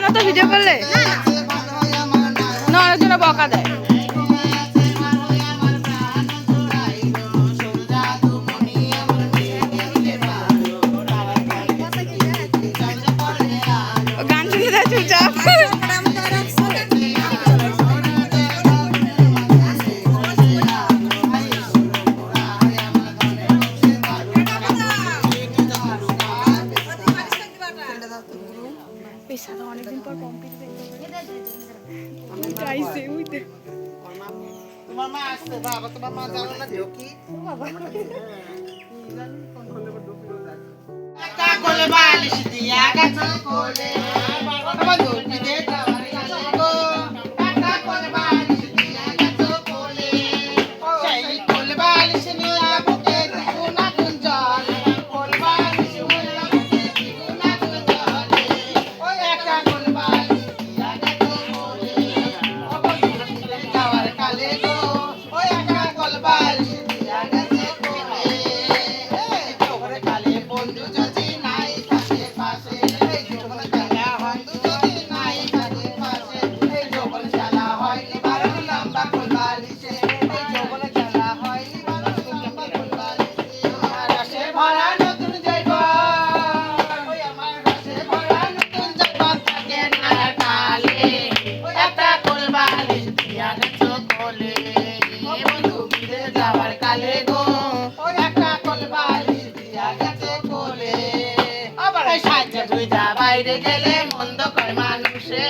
মতো ভিডিও করলে না অনেকজন বকা দেয়। গান শুনে দেয় চুপচাপ। অনেকদিন পর তোমার মা আসছে বাবা, তোমার মা জানো না ঢোকি একা কোলে বালিশ দিয়া গেছো কোলে বাবা দৌড়ি দে টাওয়ার গেছো গো একা কোলে বালিশ দিয়া গেছো কোলে সেই কোলে বালিশ নিয়া বুকে দিও না গুঞ্জন কোলে বালিশ নিয়া বুকে দিও না গুঞ্জন ওই একা কোলে বালিশ দিয়া গেছো কোলে বাবা দৌড়ি দে টাওয়ার কালে গো ওই একা কোলে বালিশ দিয়া গেছো কোলে এই টাওয়ার কালে বন্ধু যদি নাই থাকে পাশে এই জীবন খেলা হয় যদি নাই থাকে পাশে এই জীবন খেলা হয় বারণ লম্বা কোলবালিশে এই জীবন খেলা হয় বারণ লম্বা কোলবালিশে আমার রসে ভরা নতুন জীবন ওই আমার রসে ভরা নতুন জীবন থাকে না কালে ওই একটা কোলবালিশ দিয়া গেছো কোলে বন্ধু ফিরে যাওয়ার কালে গো ওই একটা কোলবালিশ দিয়া গেছে কোলে আবার সাজা গুজা বাইরে গেলে মন্দ কর মানুষে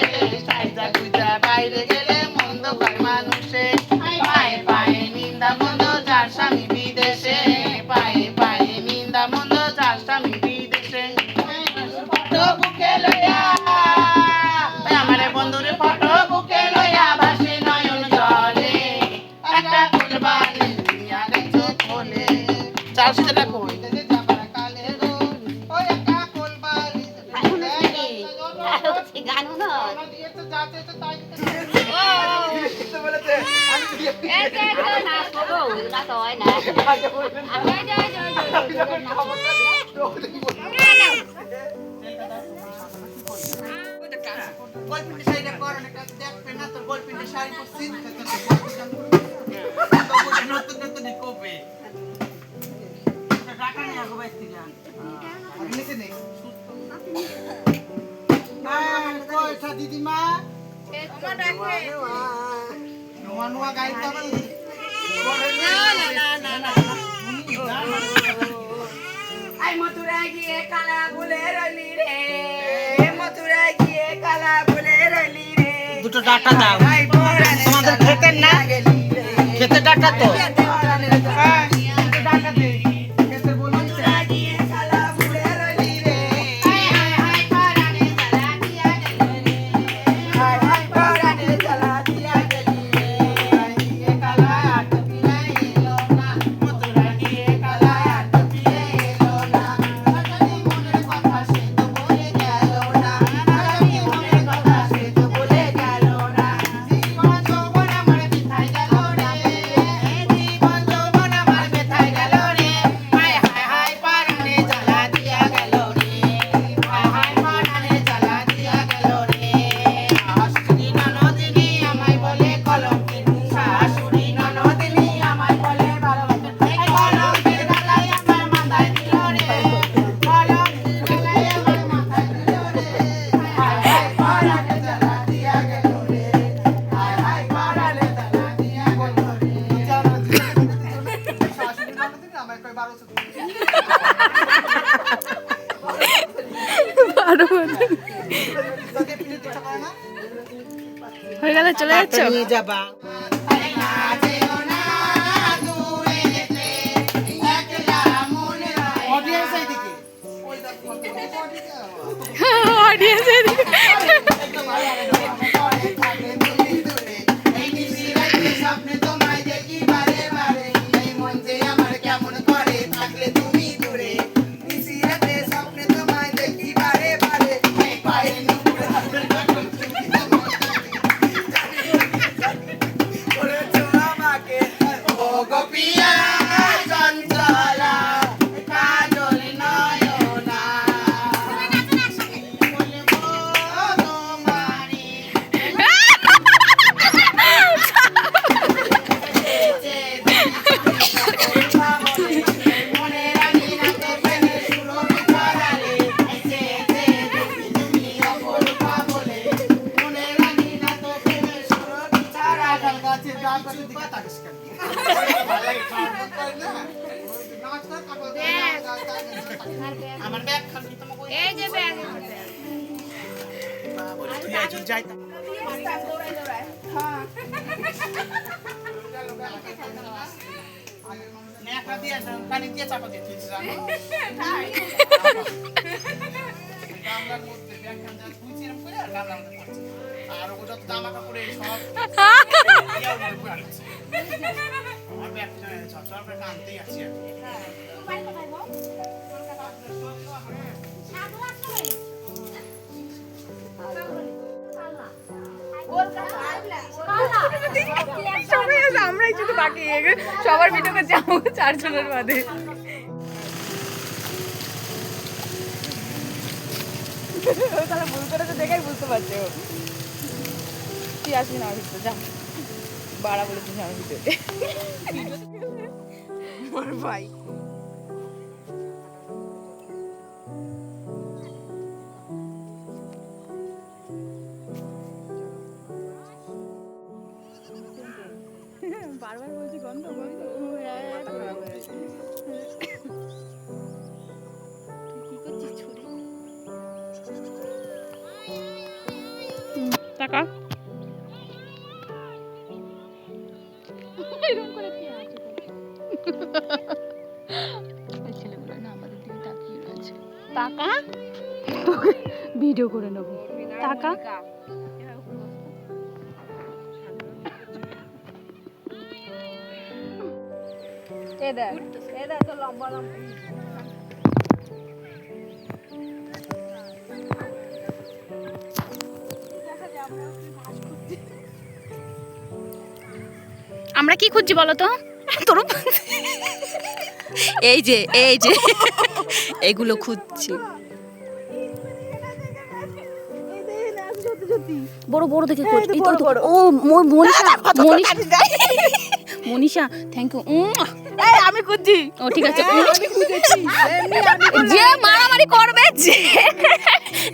সাজা গুজা বাইরে গেলে মন্দ কর মানুষে পায়ে পায়ে নিন্দা মন্দ যার স্বামী বিদেশে পায়ে পায়ে নিন্দা মন্দ যার স্বামী বিদেশে ফটো বুকে লইয়া আমারে বন্ধুরে ফটো বুকে লইয়া ভাসে নয়ন জলে একটা কোলবালিশ দিয়া গেছো কোলে চাল সেটা কই যাবার কালে গো ওই একটা কোলবালিশ গানও না দিয়ে তো যাতে তো তাই নাচ করবো না তো হয় না গোলপিন্ডি শাড়িটা করো না দেখবে না তোর গোলপিন্ডি শাড়ি পরছিস নতুন নতুন কবে টাকা নিয়ে আগো বাইতে যান নিচে নেই কয়টা দিদিমা আমার ডাকে নোয়া নোয়া গাইতে হবে আই মথুরা গিয়ে কালা বলে রলি রে মথুরা গিয়ে কালা বলে রলি রে দুটো ডাটা দাও তোমাদের খেতেন না খেতে ডাটা তো ডাটা দে খেতে বলুন গিয়ে কালা বলে রলি রে হাই হাই পরানে জ্বালা দিয়া গেলি রে গিয়ে কালা আট পিয়ে এলো না মথুরা গিয়ে কালা আট পিয়ে এলো না আগামী মনের কথা সে তো বলে গেল না আগামী মনের কথা সে তো বলে গেল না জীবন যৌবন আমার বিথায় গেল রে জীবন যৌবন আমার বিথায় গেল রে হায় হায় হায় পরানে জ্বালা দিয়া গেল রে হায় হায় পরানে জ্বালা দিয়া গেল রে শাশুড়ি ননদিনী আমায় বলে কলঙ্কিনী শাশুড়ি ননদিনী আমায় বলে ভালোবাসে এই কলঙ্কের গলায় আমার মাথায় দিল রে কলঙ্কের গলায় আমার মাথায় দিল রে হায় হায় পরানে জ্বালা দিয়া গেল রে হায় হায় পরানে জ্বালা দিয়া গেল রে শাশুড়ি ননদিনী আমায় কই 1200 হয়ে গেল চলে যাচ্ছ নিয়ে যাবা অডিয়েন্স এইদিকে অডিয়েন্স স্বপ্নে তোমায় দেখি বারে বারে এই মন যে আমার কেমন করে থাকলে তুমি দূরে নিশিরাতে স্বপ্নে তোমায় দেখি বারে বারে এই পায়ে নুপুরে করেছো আমাকে ও গোপিয়া চঞ্চলা কাজল নয়না বলবো তোমায় গাছে ডাব গাছের দিকে তাকিস কেন? ভালো লাগে খাওয়ার মত করে না? নাচ কর, কাপড় পরে নাচ কর। আমার ব্যাগ খালি তোমাকে ওই এই যে ব্যাগ বাবা, তুই আজ যাই তা। দৌড়ায় দৌড়ায় হ্যাঁ ন্যাকড়া দিয়ে পানি দিয়ে চাপা দিয়ে তুই জানো? গামলার মধ্যে ব্যাগখান যা তুই এরকম করে আর গামলার মধ্যে পড়ছে। আর ও যত জামা কাপড় এই সব ইয়ার মধ্যে পড়ে আছে। আমার ব্যাগটা চল করে টানতেই আছি আর কি। সবাই আছে, আমরাই শুধু বাকি সবার ভিডিও করছি আমাকে 4 জনের বাদে। ও তাহলে ভুল করেছে দেখেই বুঝতে পারছে ও। তুই আসবি না আমার ভিতরে, যা বাড়া বলেছিস আমার ভিতরে আমার ভাই। বারবার বলছি গন্ধ গন্ধ, ও কি করছিস ছুরি? টাকা এরকম করে কি আছে? ওই ছেলেগুলো না আমাদের দিকে তাকিয়ে রয়েছে। টাকা ভিডিও করে নেবো। টাকা তো লম্বা লম্বা আমরা কি খুঁজছি বলো তো? তোর এই যে এগুলো খুঁজছি। বড় বড় দেখে খোঁজ। এই তো ও মনীষা থ্যাংক ইউ। আমি খুঁজছি। ও ঠিক আছে, আমি খুঁজেছি। যে মারামারি করবে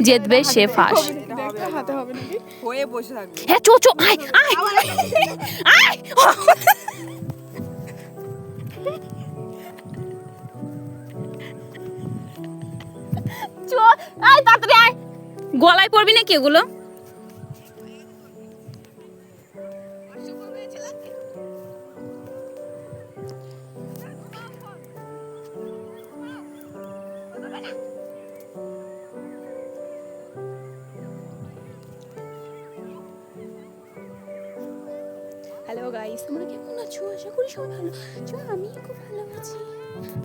জিতবে সে ফার্স্ট। দেখতে হাতে হবে নাকি? হয়ে বসে থাকবে। হ্যাঁ চো আয় আয় আয় চো আয় তাড়াতাড়ি আয়। গলায় পড়বি নাকি এগুলো? হ্যালো গাইস, তোমরা কেমন আছো? আশা করি সবাই ভালো আছো। আমি খুব ভালো আছি।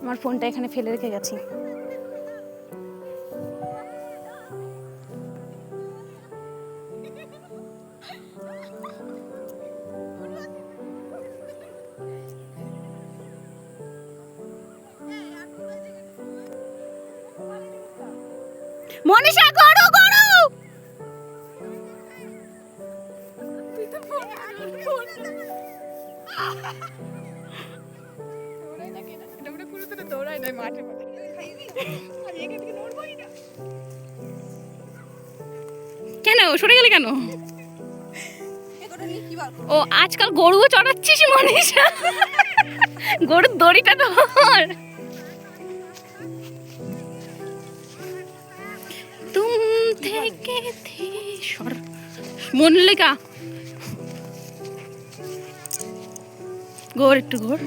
আমার ফোনটা এখানে ফেলে রেখে গেছি। মনীষা গড়ু গড়ু দৌড়াই নাই মাঠে মাঠে। আমি এখান থেকে নড়বই না। কেন সরে গেলে কেন? ও আজকাল গরুও চড়াচ্ছিস মনীষা? গরুর দড়িটা ধর। তুম থেকে সর মনলিকা ঘোর একটু ঘোর।